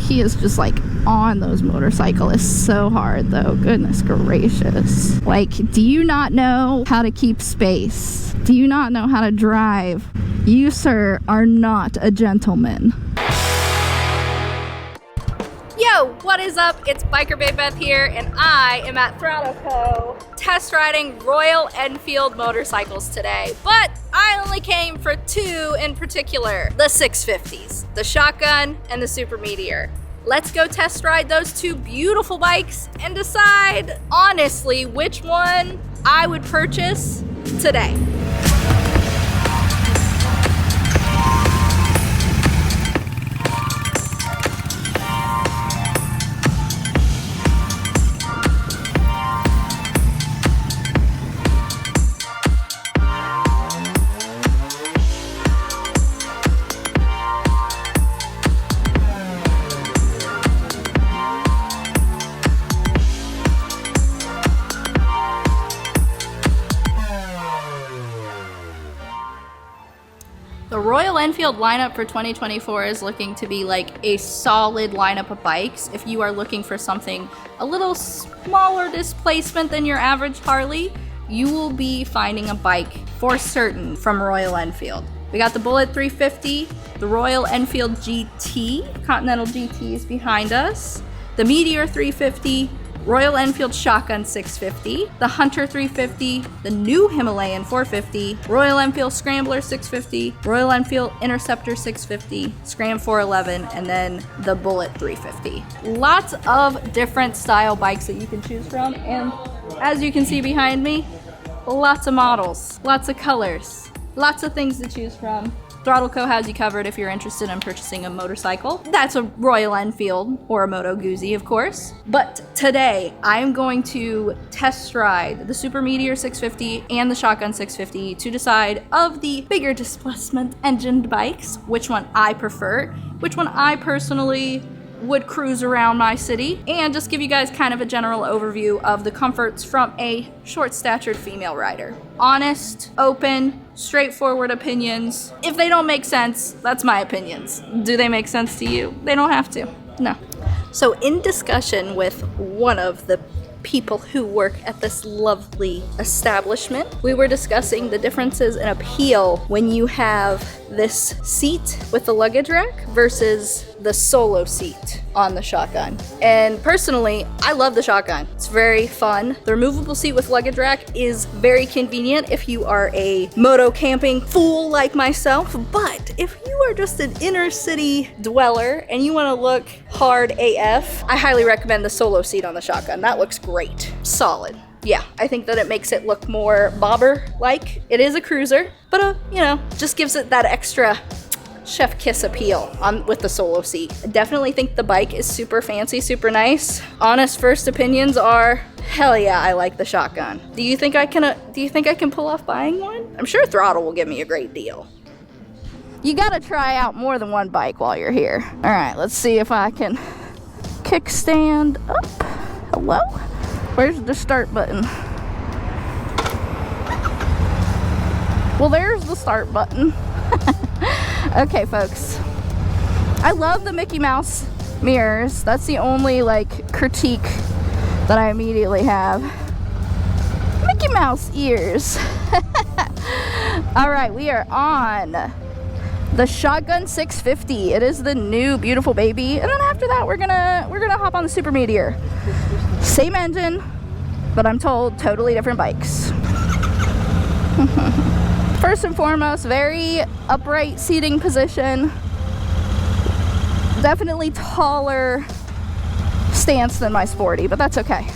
He is just like on those motorcyclists so hard though. Goodness gracious. Like, do you not know how to keep space? Do you not know how to drive? You, sir, are not a gentleman. Yo, what is up? It's Biker Babe Beth here, and I am at Throttle Co. test riding Royal Enfield motorcycles today. But I only came for two in particular, the 650s, the Shotgun and the Super Meteor. Let's go test ride those two beautiful bikes and decide, honestly, which one I would purchase today. The Royal Enfield lineup for 2024 is looking to be like a solid lineup of bikes. If you are looking for something a little smaller displacement than your average Harley, you will be finding a bike for certain from Royal Enfield. We got the Bullet 350, the Royal Enfield GT, Continental GT is behind us, the Meteor 350, Royal Enfield Shotgun 650, the Hunter 350, the new Himalayan 450, Royal Enfield Scrambler 650, Royal Enfield Interceptor 650, Scram 411, and then the Bullet 350. Lots of different style bikes that you can choose from, and as you can see behind me, lots of models, lots of colors, lots of things to choose from. Throttle Co. has you covered if you're interested in purchasing a motorcycle. That's a Royal Enfield or a Moto Guzzi, of course. But today, I'm going to test ride the Super Meteor 650 and the Shotgun 650 to decide of the bigger displacement engined bikes, which one I prefer, which one I personally would cruise around my city, and just give you guys kind of a general overview of the comforts from a short-statured female rider. Honest, open, straightforward opinions. If they don't make sense, that's my opinions. Do they make sense to you? They don't have to. No. So in discussion with one of the people who work at this lovely establishment, we were discussing the differences in appeal when you have this seat with the luggage rack versus the solo seat on the Shotgun. And personally, I love the Shotgun. It's very fun. The removable seat with luggage rack is very convenient if you are a moto camping fool like myself, but if you are just an inner city dweller and you want to look hard AF, I highly recommend the solo seat on the Shotgun. That looks great. Solid. Yeah, I think that it makes it look more bobber-like. It is a cruiser, but you know, just gives it that extra chef kiss appeal with the solo seat. I definitely think the bike is super fancy, super nice. Honest first opinions are, hell yeah, I like the Shotgun. Do you think I can pull off buying one? I'm sure Throttle will give me a great deal. You gotta try out more than one bike while you're here. All right, let's see if I can kickstand up. Hello? Where's the start button? Well, there's the start button. Okay, folks. I love the Mickey Mouse mirrors. That's the only, like, critique that I immediately have. Mickey Mouse ears. All right, we are on the Shotgun 650. It is the new beautiful baby. And then after that, we're gonna hop on the Super Meteor. Same engine, but I'm told totally different bikes. First and foremost, very upright seating position. Definitely taller stance than my Sporty, but that's okay.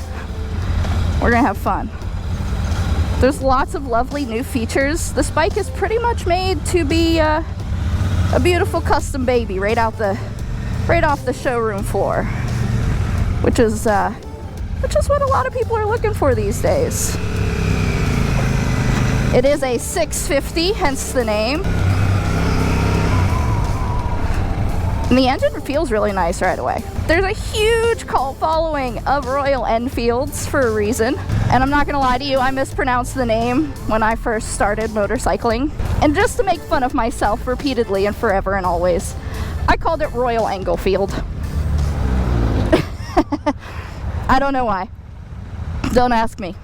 We're gonna have fun. There's lots of lovely new features. This bike is pretty much made to be a beautiful custom baby right off the showroom floor, which is what a lot of people are looking for these days. It is a 650, hence the name. And the engine feels really nice right away. There's a huge cult following of Royal Enfields for a reason. And I'm not gonna lie to you, I mispronounced the name when I first started motorcycling. And just to make fun of myself repeatedly and forever and always, I called it Royal Enfield. I don't know why. Don't ask me.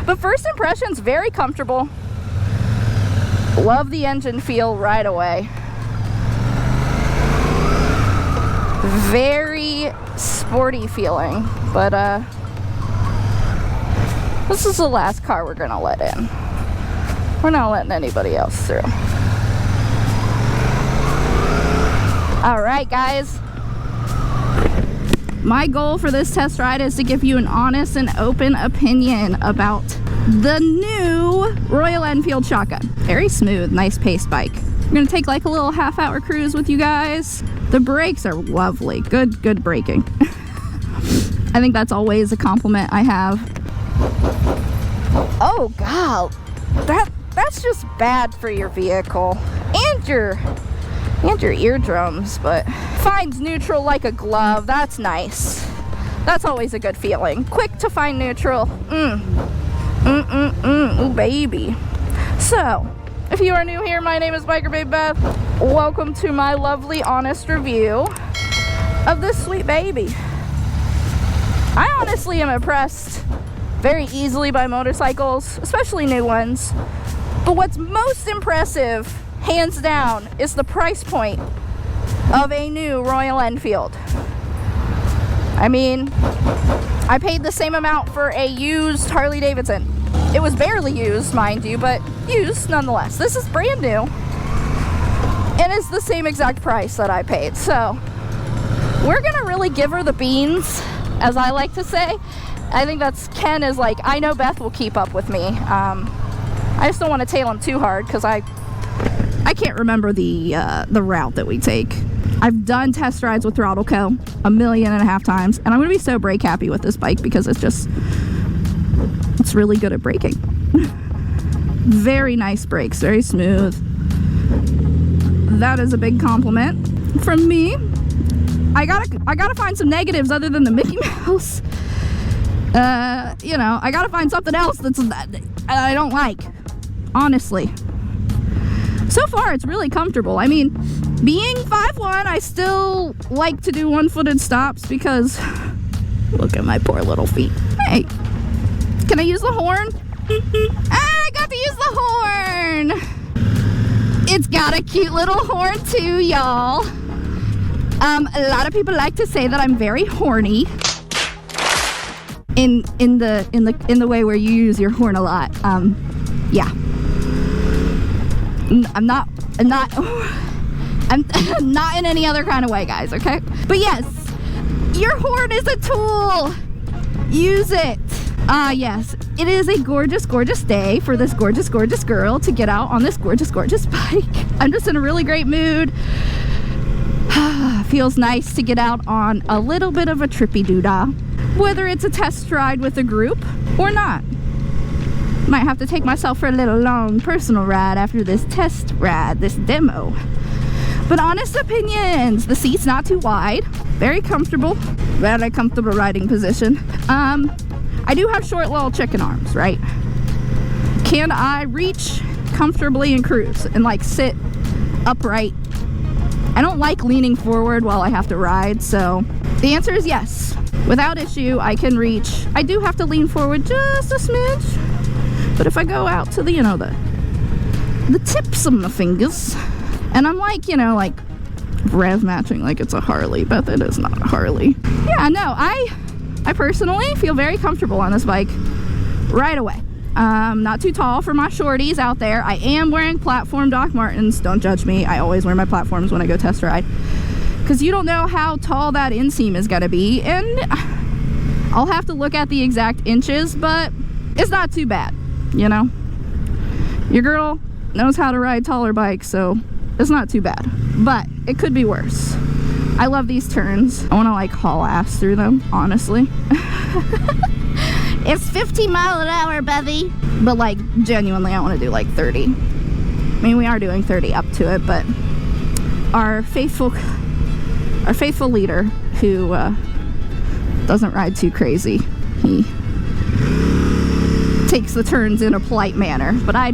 But first impressions, very comfortable. Love the engine feel right away. Very sporty feeling, but this is the last car we're gonna let in. We're not letting anybody else through. All right, guys. My goal for this test ride is to give you an honest and open opinion about the new Royal Enfield Shotgun. Very smooth, nice pace bike. We're gonna take like a little half-hour cruise with you guys. The brakes are lovely, good braking. I think that's always a compliment I have. Oh God, that's just bad for your vehicle and your eardrums, but finds neutral like a glove. That's nice. That's always a good feeling. Quick to find neutral. Ooh, baby. So, if you are new here, my name is Biker Babe Beth. Welcome to my lovely, honest review of this sweet baby. I honestly am impressed very easily by motorcycles, especially new ones. But what's most impressive, hands down, is the price point of a new Royal Enfield. I mean, I paid the same amount for a used Harley Davidson. It was barely used, mind you, but used nonetheless. This is brand new, and it's the same exact price that I paid. So we're gonna really give her the beans, as I like to say. I think that's, Ken is like, I know Beth will keep up with me. I just don't want to tail him too hard because I can't remember the route that we take. I've done test rides with Throttle Co. 1.5 million times, and I'm gonna be so brake happy with this bike because it's really good at braking. Very nice brakes, very smooth. That is a big compliment from me. I gotta find some negatives other than the Mickey Mouse. You know, I gotta find something else that I don't like, honestly. So far, it's really comfortable. I mean, being 5'1", I still like to do one-footed stops because look at my poor little feet. Hey, can I use the horn? I got to use the horn. It's got a cute little horn too, y'all. A lot of people like to say that I'm very horny. In the way where you use your horn a lot. Yeah. I'm not in any other kind of way, guys, okay? But yes, your horn is a tool. Use it. Yes, it is a gorgeous, gorgeous day for this gorgeous, gorgeous girl to get out on this gorgeous, gorgeous bike. I'm just in a really great mood. Feels nice to get out on a little bit of a trippy doodah, whether it's a test ride with a group or not. Might have to take myself for a little long personal ride after this test ride, this demo. But honest opinions, the seat's not too wide, very comfortable riding position. I do have short little chicken arms, right? Can I reach comfortably and cruise and like sit upright? I don't like leaning forward while I have to ride, so the answer is yes. Without issue, I can reach. I do have to lean forward just a smidge, but if I go out to the, you know, the tips of my fingers, and I'm like, you know, like rev matching like it's a Harley, but it is not a Harley. Yeah, no, I personally feel very comfortable on this bike right away. Not too tall for my shorties out there. I am wearing platform Doc Martens. Don't judge me. I always wear my platforms when I go test ride because you don't know how tall that inseam is gonna be, and I'll have to look at the exact inches, but it's not too bad, you know? Your girl knows how to ride taller bikes, so it's not too bad, but it could be worse. I love these turns. I want to like haul ass through them, honestly. It's 50 miles an hour, Bevy. But like genuinely, I want to do like 30. I mean, we are doing 30 up to it, but our faithful leader who doesn't ride too crazy, he takes the turns in a polite manner. But I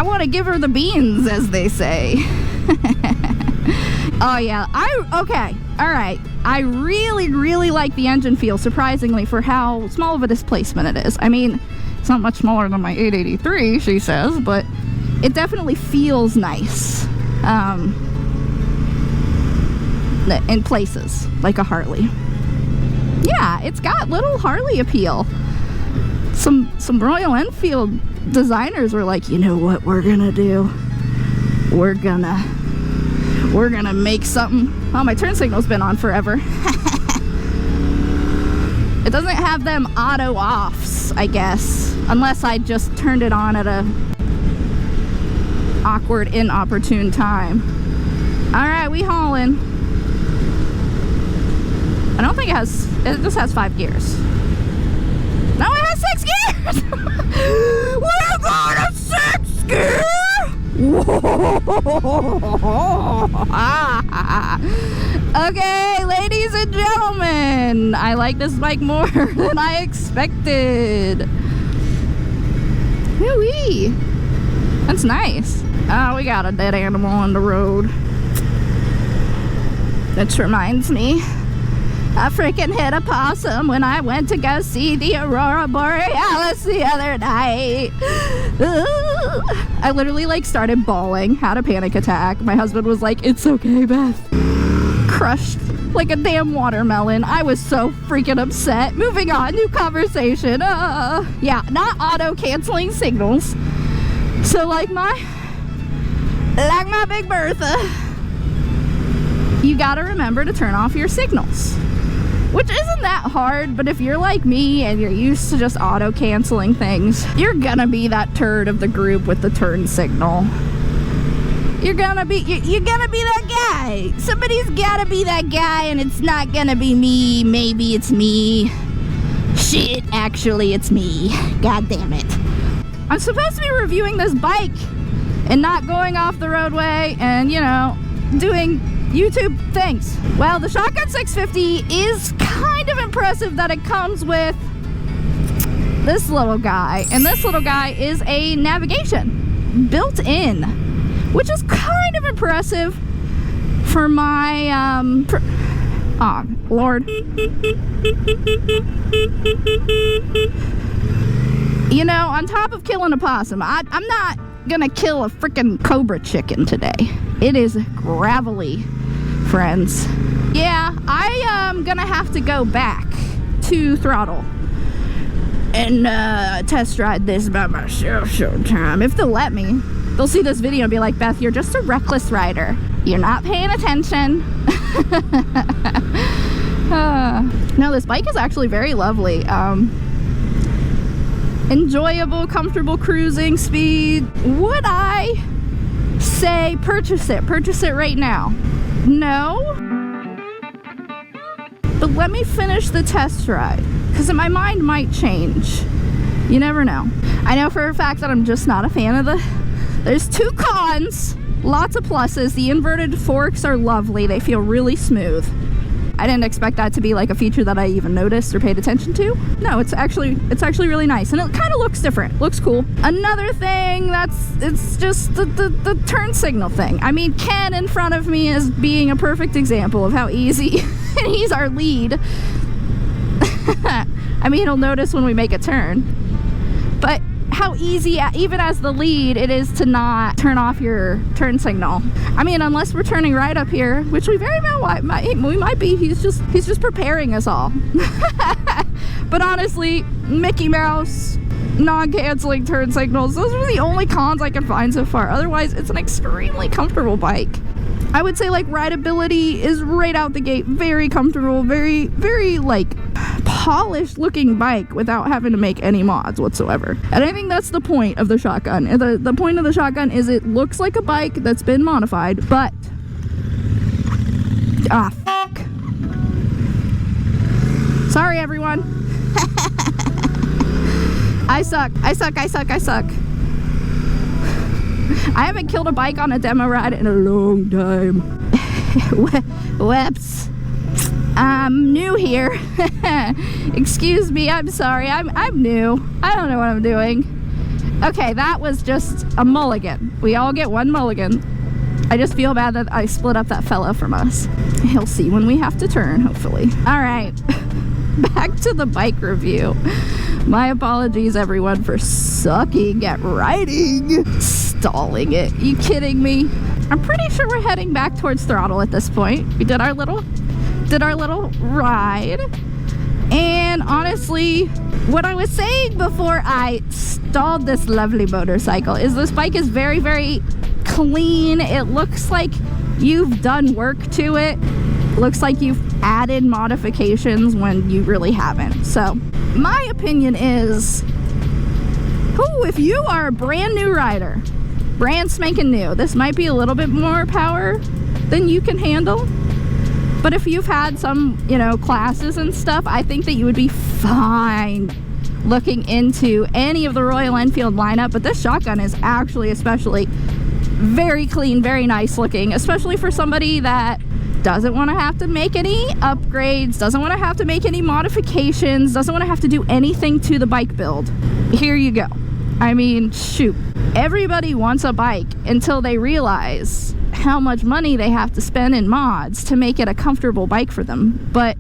want to give her the beans, as they say. Oh yeah, okay. All right, I really, really like the engine feel, surprisingly, for how small of a displacement it is. I mean, it's not much smaller than my 883, she says, but it definitely feels nice in places, like a Harley. Yeah, it's got little Harley appeal. Some Royal Enfield designers were like, you know what we're gonna do? We're gonna make something. Oh, my turn signal's been on forever. It doesn't have them auto offs, I guess, unless I just turned it on at a awkward, inopportune time. All right, we hauling. I don't think it just has 5 gears. No, it has 6 gears! We're going to 6 gear! Okay, ladies and gentlemen, I like this bike more than I expected. Whoo-wee. That's nice. Oh, we got a dead animal on the road. Which reminds me, I freaking hit a possum when I went to go see the Aurora Borealis the other night. I literally like started bawling, had a panic attack. My husband was like, it's okay, Beth. Crushed like a damn watermelon. I was so freaking upset. Moving on, new conversation. Yeah, not auto canceling signals. So like my Big Bertha, you gotta remember to turn off your signals. Which isn't that hard, but if you're like me and you're used to just auto-canceling things, you're gonna be that turd of the group with the turn signal. You're gonna be that guy. Somebody's gotta be that guy, and it's not gonna be me. Maybe it's me. Shit, actually it's me. God damn it. I'm supposed to be reviewing this bike and not going off the roadway and, you know, doing YouTube things. Well, the Shotgun 650 is kind of impressive that it comes with this little guy, and this little guy is a navigation built in, which is kind of impressive for my oh Lord. You know, on top of killing a possum, I'm not gonna kill a freaking cobra chicken today. It is gravelly, friends. Yeah, I am gonna have to go back to Throttle and test ride this by myself sometime. If they'll let me. They'll see this video and be like, Beth, you're just a reckless rider. You're not paying attention. No, this bike is actually very lovely. Enjoyable, comfortable cruising speed. Would I say purchase it? Purchase it right now? No. But let me finish the test ride, because my mind might change. You never know. I know for a fact that I'm just not a fan of there's 2 cons, lots of pluses. The inverted forks are lovely. They feel really smooth. I didn't expect that to be like a feature that I even noticed or paid attention to. No, it's actually really nice, and it kind of looks different. Looks cool. Another thing it's just the turn signal thing. I mean, Ken in front of me is being a perfect example of how easy, and he's our lead. I mean, he'll notice when we make a turn, but how easy, even as the lead, it is to not turn off your turn signal. I mean, unless we're turning right up here, which we very well might be. He's just preparing us all. But honestly, Mickey Mouse, non-canceling turn signals, those are the only cons I can find so far. Otherwise, it's an extremely comfortable bike. I would say like rideability is right out the gate, very comfortable, very, very like polished looking bike without having to make any mods whatsoever. And I think that's the point of the Shotgun. The point of the Shotgun is it looks like a bike that's been modified, but fuck. Sorry everyone. I suck. I haven't killed a bike on a demo ride in a long time. Whoops. I'm new here. Excuse me, I'm sorry. I'm new. I don't know what I'm doing. Okay, that was just a mulligan. We all get one mulligan. I just feel bad that I split up that fella from us. He'll see when we have to turn, hopefully. All right, back to the bike review. My apologies, everyone, for sucking at riding. Stalling it. You kidding me? I'm pretty sure we're heading back towards Throttle at this point. We did our little ride. And honestly, what I was saying before I stalled this lovely motorcycle is this bike is very, very clean. It looks like you've done work to it. Looks like you've added modifications when you really haven't. So my opinion is, if you are a brand new rider, brand spanking new, this might be a little bit more power than you can handle. But if you've had some, classes and stuff, I think that you would be fine looking into any of the Royal Enfield lineup. But this shotgun is actually especially very clean, very nice looking, especially for somebody that doesn't want to have to make any upgrades, doesn't want to have to make any modifications, doesn't want to have to do anything to the bike build. Here you go. I mean, shoot. Everybody wants a bike until they realize how much money they have to spend in mods to make it a comfortable bike for them. But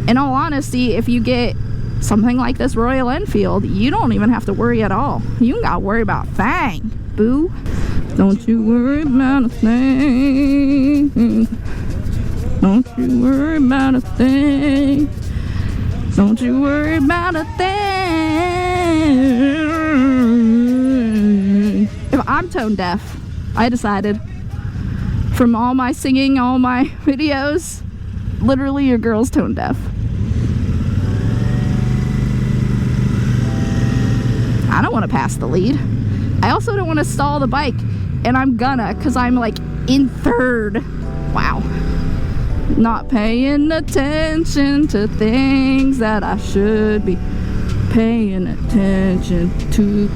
in all honesty, if you get something like this Royal Enfield, you don't even have to worry at all. You ain't gotta worry about a thing, boo. Don't you worry about a thing. Don't you worry about a thing. Don't you worry about a thing. If I'm tone deaf, I decided from all my singing, all my videos, literally your girl's tone deaf. I don't want to pass the lead. I also don't want to stall the bike, and I'm gonna, because I'm like in third. Wow. Not paying attention to things that I should be paying attention to.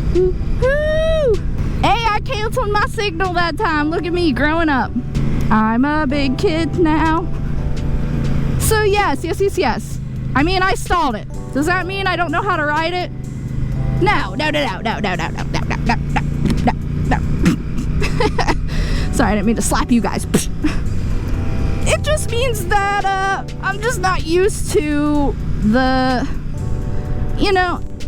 Hey, I canceled my signal that time. Look at me growing up. I'm a big kid now. So yes. I mean, I stalled it. Does that mean I don't know how to ride it? No. Sorry, I didn't mean to slap you guys. It just means that I'm just not used to the,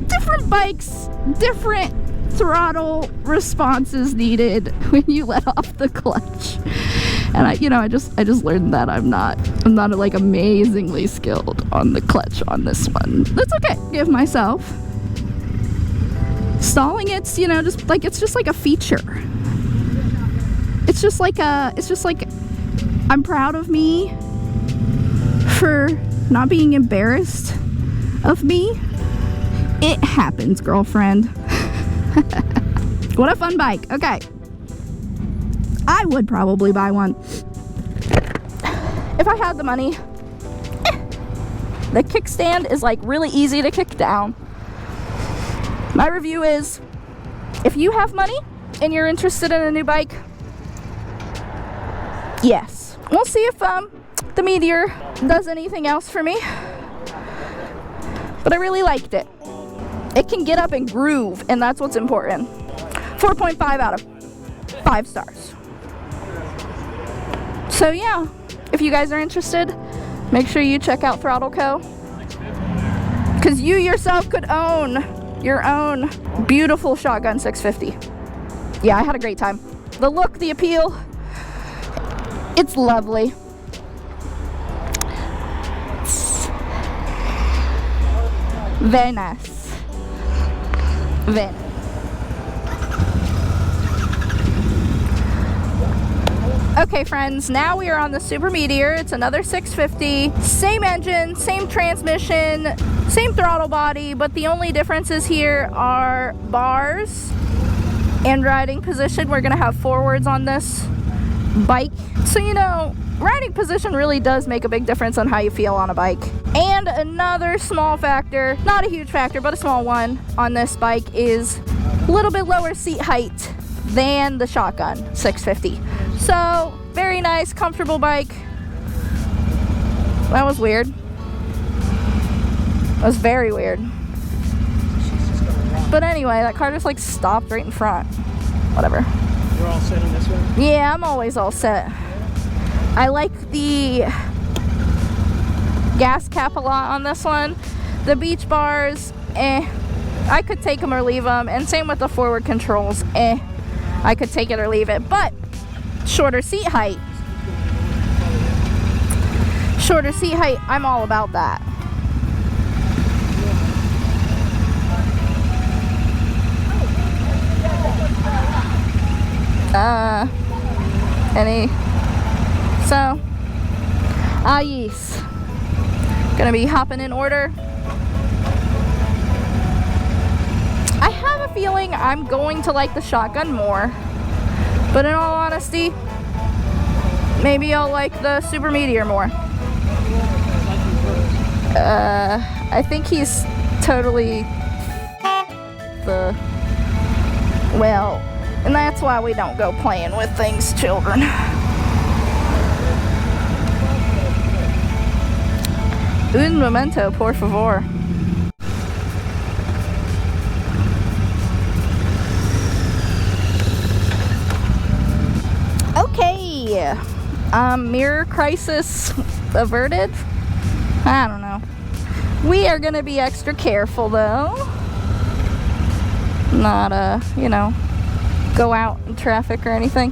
different bikes, different throttle responses needed when you let off the clutch. And I just learned that I'm not like amazingly skilled on the clutch on this one. That's okay. Give myself. Stalling, it's just like a feature. It's just like I'm proud of me for not being embarrassed of me. It happens, girlfriend. What a fun bike. Okay. I would probably buy one if I had the money. The kickstand is like really easy to kick down. My review is, if you have money and you're interested in a new bike, yes. We'll see if the Meteor does anything else for me. But I really liked it. It can get up and groove, and that's what's important. 4.5 out of 5 stars. So yeah, if you guys are interested, make sure you check out Throttle Co. Because you yourself could own your own beautiful shotgun 650. Yeah, I had a great time. The look, the appeal, it's lovely. Very nice. Very nice. Okay friends, now we are on the Super Meteor. It's another 650, same engine, same transmission, same throttle body, but the only differences here are bars and riding position. We're gonna have forwards on this bike. So riding position really does make a big difference on how you feel on a bike. And another small factor, not a huge factor, but a small one on this bike is a little bit lower seat height than the Shotgun 650. So, very nice, comfortable bike. That was weird. That was very weird. But anyway, that car just like stopped right in front. Whatever. You're all set on this one? Yeah, I'm always all set. I like the gas cap a lot on this one. The beach bars, I could take them or leave them, and same with the forward controls, I could take it or leave it. But shorter seat height, I'm all about that. So, yes. Gonna be hopping in order. I have a feeling I'm going to like the shotgun more, but in all honesty, maybe I'll like the Super Meteor more. I think he's totally well, and that's why we don't go playing with things, children. Un momento, por favor. Okay. Mirror crisis averted? I don't know. We are gonna be extra careful though. Not, you know, go out in traffic or anything.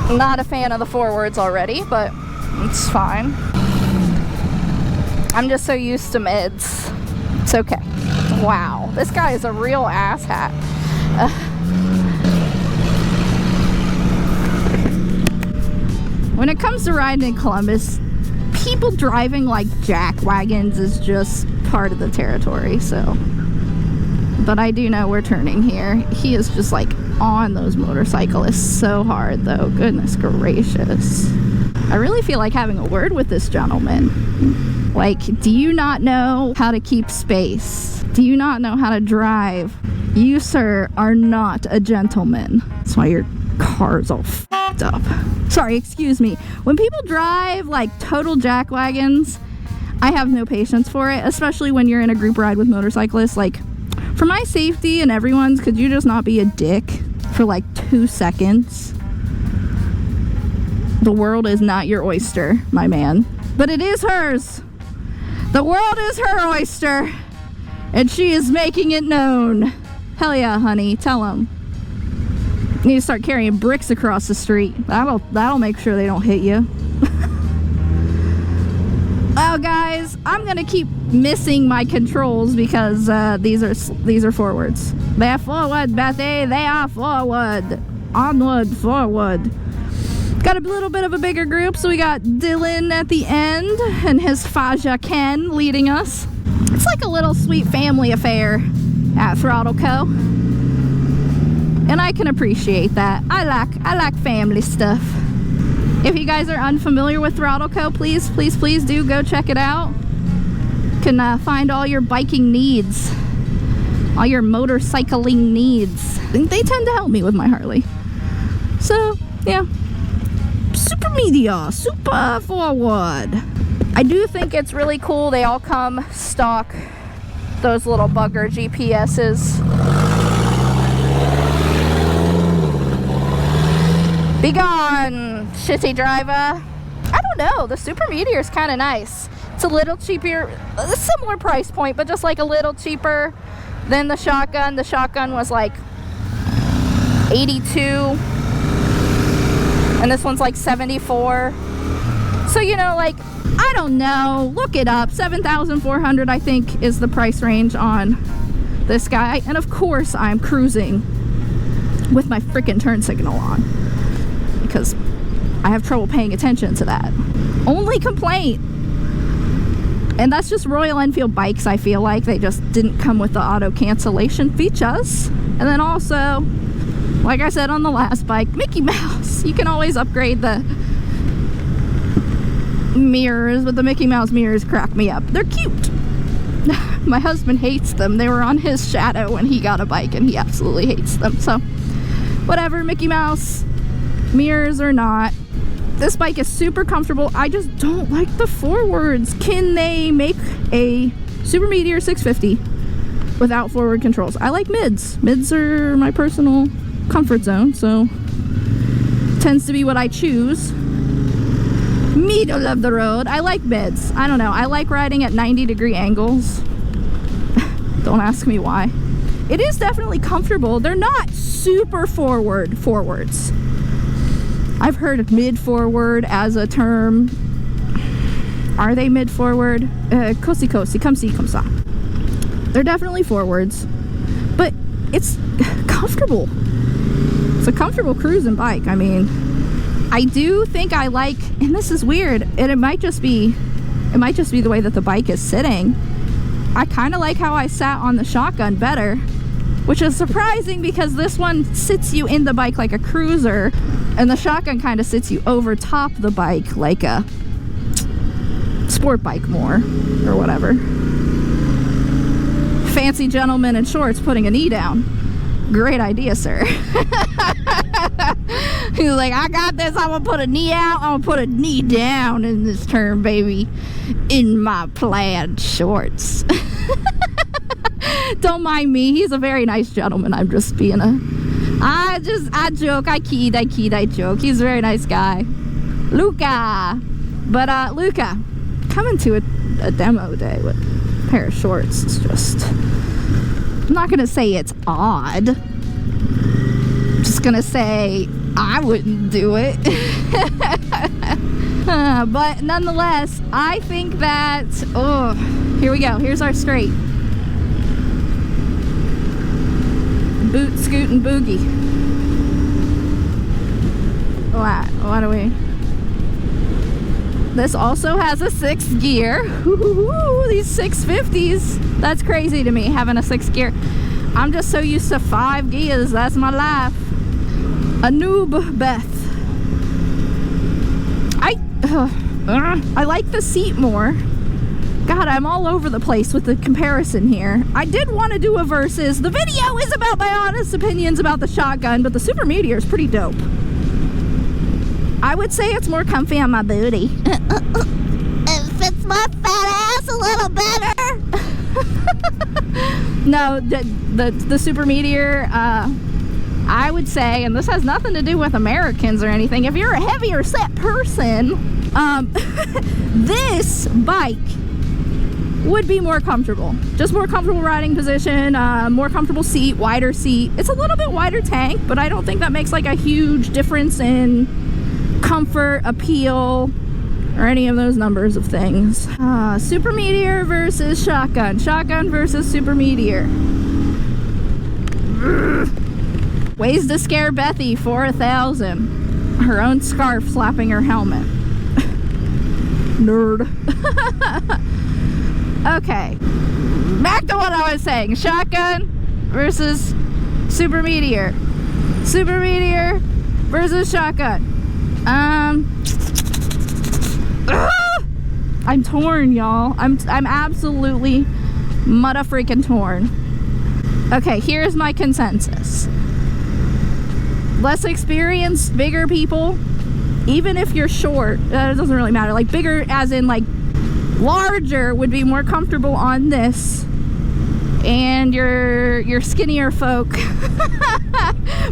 Not a fan of the forwards already, but it's fine. I'm just so used to mids. It's okay. Wow, this guy is a real asshat. When it comes to riding in Columbus, people driving like jack wagons is just part of the territory, so. But I do know we're turning here. He is just like on those motorcyclists so hard though. Goodness gracious. I really feel like having a word with this gentleman. Like, do you not know how to keep space? Do you not know how to drive? You, sir, are not a gentleman. That's why your car's all f***ed up. Sorry, excuse me. When people drive like total jack wagons, I have no patience for it, especially when you're in a group ride with motorcyclists. Like, for my safety and everyone's, could you just not be a dick for like 2 seconds? The world is not your oyster, my man. But it is hers. The world is her oyster, and she is making it known. Hell yeah, honey. Tell them. You need to start carrying bricks across the street. That'll make sure they don't hit you. Well, guys, I'm gonna keep missing my controls because these are forwards. They are forward, Betty. They are forward. Onward, forward. Got a little bit of a bigger group, so we got Dylan at the end and his Faja Ken leading us. It's like a little sweet family affair at Throttle Co. And I can appreciate that. I like family stuff. If you guys are unfamiliar with Throttle Co, please do go check it out. You can find all your biking needs, all your motorcycling needs. They tend to help me with my Harley. So, yeah. Super media, super forward. I do think it's really cool. They all come stock, those little bugger GPSs. Be gone, shitty driver. I don't know, the Super Meteor is kind of nice. It's a little cheaper, a similar price point, but just like a little cheaper than the shotgun. The shotgun was like $82. And this one's like $74. So, you know, like, I don't know. Look it up. $7,400, I think, is the price range on this guy. And of course, I'm cruising with my freaking turn signal on because I have trouble paying attention to that. Only complaint. And that's just Royal Enfield bikes, I feel like. They just didn't come with the auto cancellation features. And then also, like I said on the last bike, Mickey Mouse. You can always upgrade the mirrors, but the Mickey Mouse mirrors crack me up. They're cute. My husband hates them. They were on his shadow when he got a bike, and he absolutely hates them. So, whatever, Mickey Mouse, mirrors or not. This bike is super comfortable. I just don't like the forwards. Can they make a Super Meteor 650 without forward controls. I like mids. Mids are my personal comfort zone, so tends to be what I choose. Middle of the road. I like mids. I don't know. I like riding at 90-degree angles. Don't ask me why. It is definitely comfortable. They're not super forwards. I've heard mid-forward as a term. Are they mid-forward? Cosi, come see, come sa. They're definitely forwards, but it's comfortable. It's a comfortable cruising bike. I mean, I do think I like, and this is weird, and it might just be the way that the bike is sitting. I kind of like how I sat on the Shotgun better, which is surprising because this one sits you in the bike like a cruiser, and the Shotgun kind of sits you over top the bike like a sport bike more, or whatever. Fancy gentleman in shorts putting a knee down. Great idea, sir. He's like, I got this. I'm gonna put a knee out. I'm gonna put a knee down in this turn, baby, in my plaid shorts. Don't mind me. He's a very nice gentleman. I'm just being I joke. I joke. He's a very nice guy. Luca. But Luca, coming to a demo day with a pair of shorts is just, I'm not gonna say it's odd. I'm just gonna say I wouldn't do it. But nonetheless, I think that, oh, here we go. Here's our straight. Boot, scoot, and boogie. What do we? This also has a 6th gear. Ooh, these 650s. That's crazy to me, having a 6th gear. I'm just so used to 5 gears. That's my life. A noob Beth. I like the seat more. God, I'm all over the place with the comparison here. I did want to do a versus. The video is about my honest opinions about the Shotgun, but the Super Meteor is pretty dope. I would say it's more comfy on my booty. It fits my fat ass a little better. No, the Super Meteor, I would say, and this has nothing to do with Americans or anything, if you're a heavier set person, this bike would be more comfortable. Just more comfortable riding position, more comfortable seat, wider seat. It's a little bit wider tank, but I don't think that makes like a huge difference in comfort, appeal, or any of those numbers of things. Super Meteor versus Shotgun. Shotgun versus Super Meteor. Ways to scare Bethy, 4,000. Her own scarf slapping her helmet. Nerd. Okay. Back to what I was saying. Shotgun versus Super Meteor. Super Meteor versus Shotgun. I'm torn, y'all. I'm absolutely mudda freaking torn. Okay, here's my consensus. Less experienced, bigger people, even if you're short, it doesn't really matter. Like bigger as in like larger would be more comfortable on this. And your skinnier folk,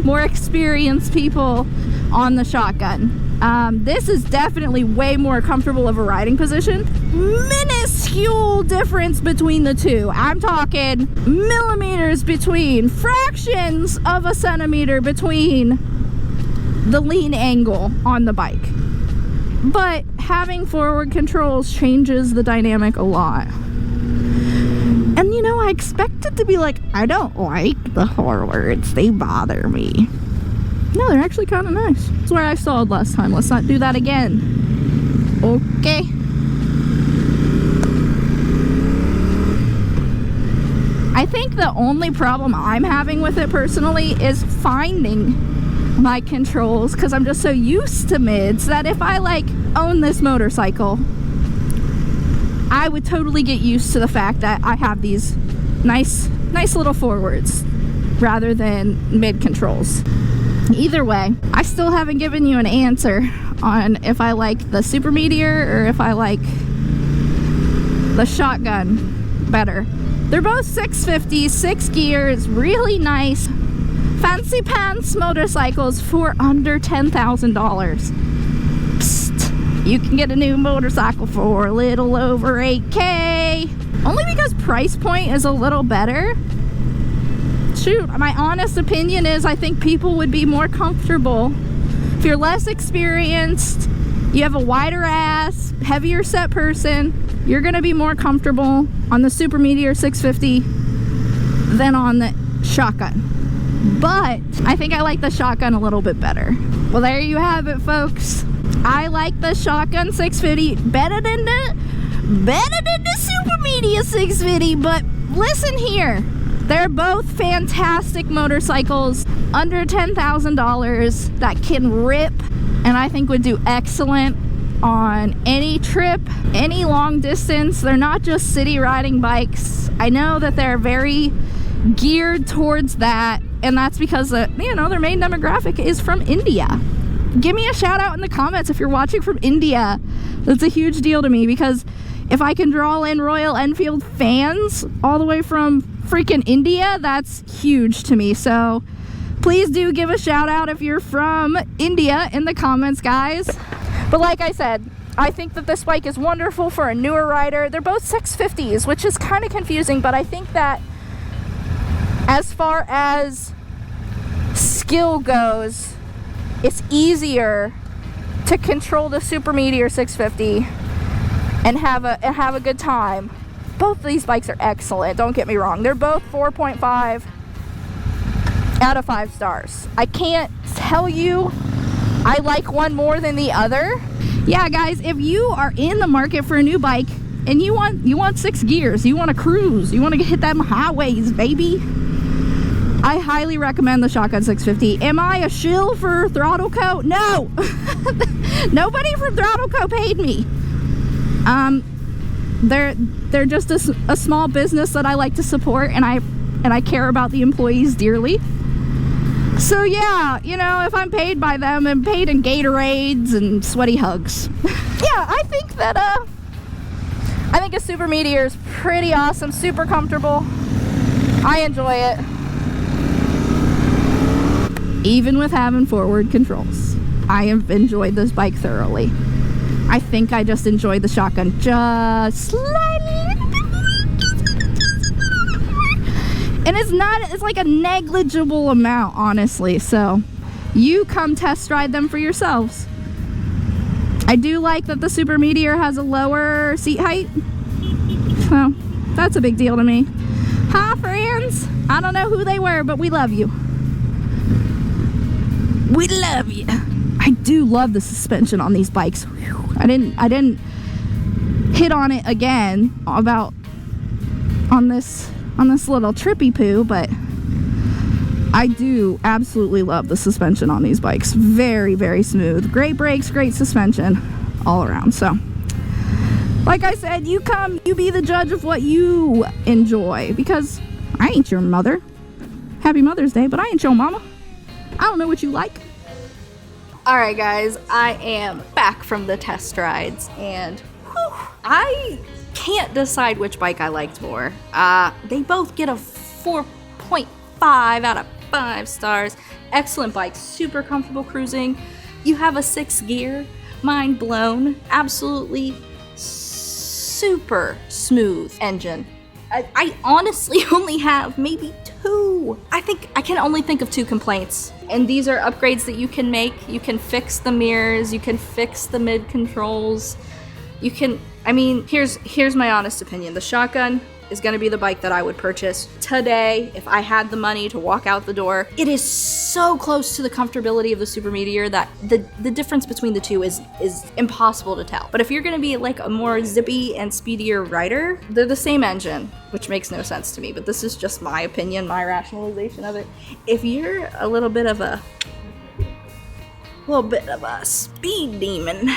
more experienced people on the Shotgun. This is definitely way more comfortable of a riding position. Minuscule difference between the two. I'm talking millimeters between, fractions of a centimeter between the lean angle on the bike. But having forward controls changes the dynamic a lot. And you know, I expected to be like, I don't like the forwards, they bother me. No, they're actually kind of nice. That's where I stalled last time. Let's not do that again. Okay. I think the only problem I'm having with it personally is finding my controls, because I'm just so used to mids that if I like own this motorcycle, I would totally get used to the fact that I have these nice little forwards rather than mid controls. Either way, I still haven't given you an answer on if I like the Super Meteor or if I like the Shotgun better. They're both 650s, 6 gears, really nice, fancy pants motorcycles for under $10,000. Psst, you can get a new motorcycle for a little over 8K. Only because price point is a little better. Shoot, my honest opinion is I think people would be more comfortable. If you're less experienced, you have a wider ass, heavier set person, you're gonna be more comfortable on the Super Meteor 650 than on the shotgun. But I think I like the shotgun a little bit better. Well, there you have it, folks. I like the shotgun 650 better than the Super Meteor 650, but listen here. They're both fantastic motorcycles under $10,000 that can rip and I think would do excellent on any trip, any long distance. They're not just city riding bikes. I know that they're very geared towards that, and that's because you know, their main demographic is from India. Give me a shout out in the comments if you're watching from India. That's a huge deal to me, because if I can draw in Royal Enfield fans all the way from freaking India, that's huge to me. So please do give a shout out if you're from India in the comments, guys. But like I said, I think that this bike is wonderful for a newer rider. They're both 650s, which is kind of confusing, but I think that as far as skill goes, it's easier to control the Super Meteor 650 and have a good time. Both of these bikes are excellent, don't get me wrong. They're both 4.5 out of 5 stars. I can't tell you I like one more than the other. Yeah, guys, if you are in the market for a new bike and you want 6 gears, you want to cruise, you want to hit them highways, baby, I highly recommend the Shotgun 650. Am I a shill for Throttle Co? No. Nobody from Throttle Co paid me. They're just a small business that I like to support, and I care about the employees dearly. So yeah, you know, if I'm paid by them, I'm paid in Gatorades and sweaty hugs. Yeah, I think that I think a Super Meteor is pretty awesome, super comfortable. I enjoy it. Even with having forward controls, I have enjoyed this bike thoroughly. I think I just enjoyed the shotgun just slightly. And it's like a negligible amount, honestly. So you come test ride them for yourselves. I do like that the Super Meteor has a lower seat height. So that's a big deal to me. Hi, friends. I don't know who they were, but we love you. We love you. I do love the suspension on these bikes. Whew. I didn't hit on it again about on this little trippy poo, but I do absolutely love the suspension on these bikes. Very, very smooth. Great brakes, great suspension all around. So like I said, you be the judge of what you enjoy, because I ain't your mother. Happy Mother's Day, but I ain't your mama. I don't know what you like. Alright guys, I am back from the test rides, and I can't decide which bike I liked more. They both get a 4.5 out of 5 stars. Excellent bikes, super comfortable cruising. You have a 6 gear, mind blown. Absolutely super smooth engine. I honestly only have maybe 2. I can only think of 2 complaints. And these are upgrades that you can make. You can fix the mirrors, you can fix the mid controls. You can, I mean, here's my honest opinion. The Shotgun is going to be the bike that I would purchase today if I had the money to walk out the door. It is so close to the comfortability of the Super Meteor that the difference between the two is impossible to tell. But if you're going to be like a more zippy and speedier rider, they're the same engine, which makes no sense to me, but this is just my opinion, my rationalization of it. If you're a little bit of a speed demon,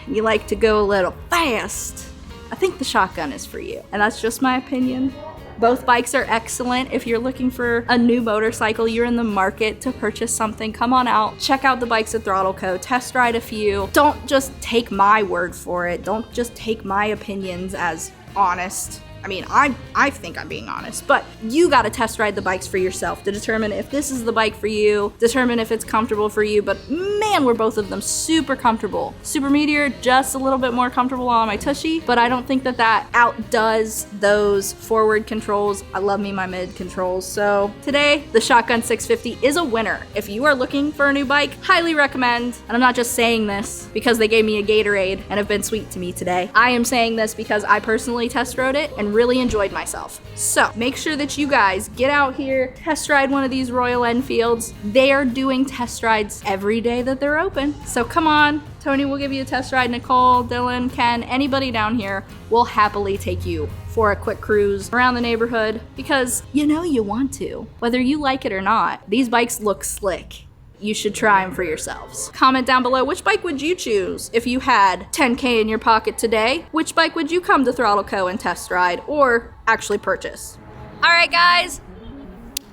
you like to go a little fast, I think the Shotgun is for you. And that's just my opinion. Both bikes are excellent. If you're looking for a new motorcycle, you're in the market to purchase something, come on out, check out the bikes at Throttle Co, test ride a few. Don't just take my word for it. Don't just take my opinions as honest. I mean, I think I'm being honest, but you gotta test ride the bikes for yourself to determine if this is the bike for you, determine if it's comfortable for you, but man, were both of them super comfortable. Super Meteor, just a little bit more comfortable on my tushy, but I don't think that that outdoes those forward controls. I love me my mid controls. So today, the Shotgun 650 is a winner. If you are looking for a new bike, highly recommend, and I'm not just saying this because they gave me a Gatorade and have been sweet to me today. I am saying this because I personally test rode it and really enjoyed myself. So make sure that you guys get out here, test ride one of these Royal Enfields. They are doing test rides every day that they're open. So come on, Tony will give you a test ride. Nicole, Dylan, Ken, anybody down here will happily take you for a quick cruise around the neighborhood because you know you want to. Whether you like it or not, these bikes look slick. You should try them for yourselves. Comment down below, which bike would you choose if you had 10K in your pocket today? Which bike would you come to Throttle Co and test ride or actually purchase? All right, guys.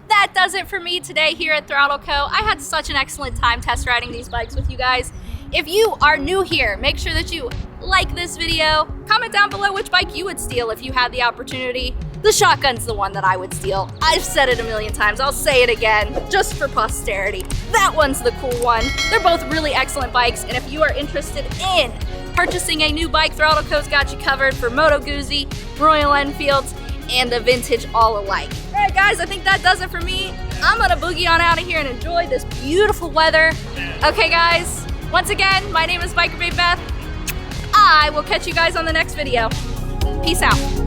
That does it for me today here at Throttle Co. I had such an excellent time test riding these bikes with you guys. If you are new here, make sure that you like this video. Comment down below which bike you would steal if you had the opportunity. The Shotgun's the one that I would steal. I've said it a million times. I'll say it again, just for posterity. That one's the cool one. They're both really excellent bikes, and if you are interested in purchasing a new bike, Throttle Co's got you covered for Moto Guzzi, Royal Enfields, and the vintage all alike. All right, guys, I think that does it for me. I'm gonna boogie on out of here and enjoy this beautiful weather. Okay, guys, once again, my name is Biker Babe Beth. I will catch you guys on the next video. Peace out.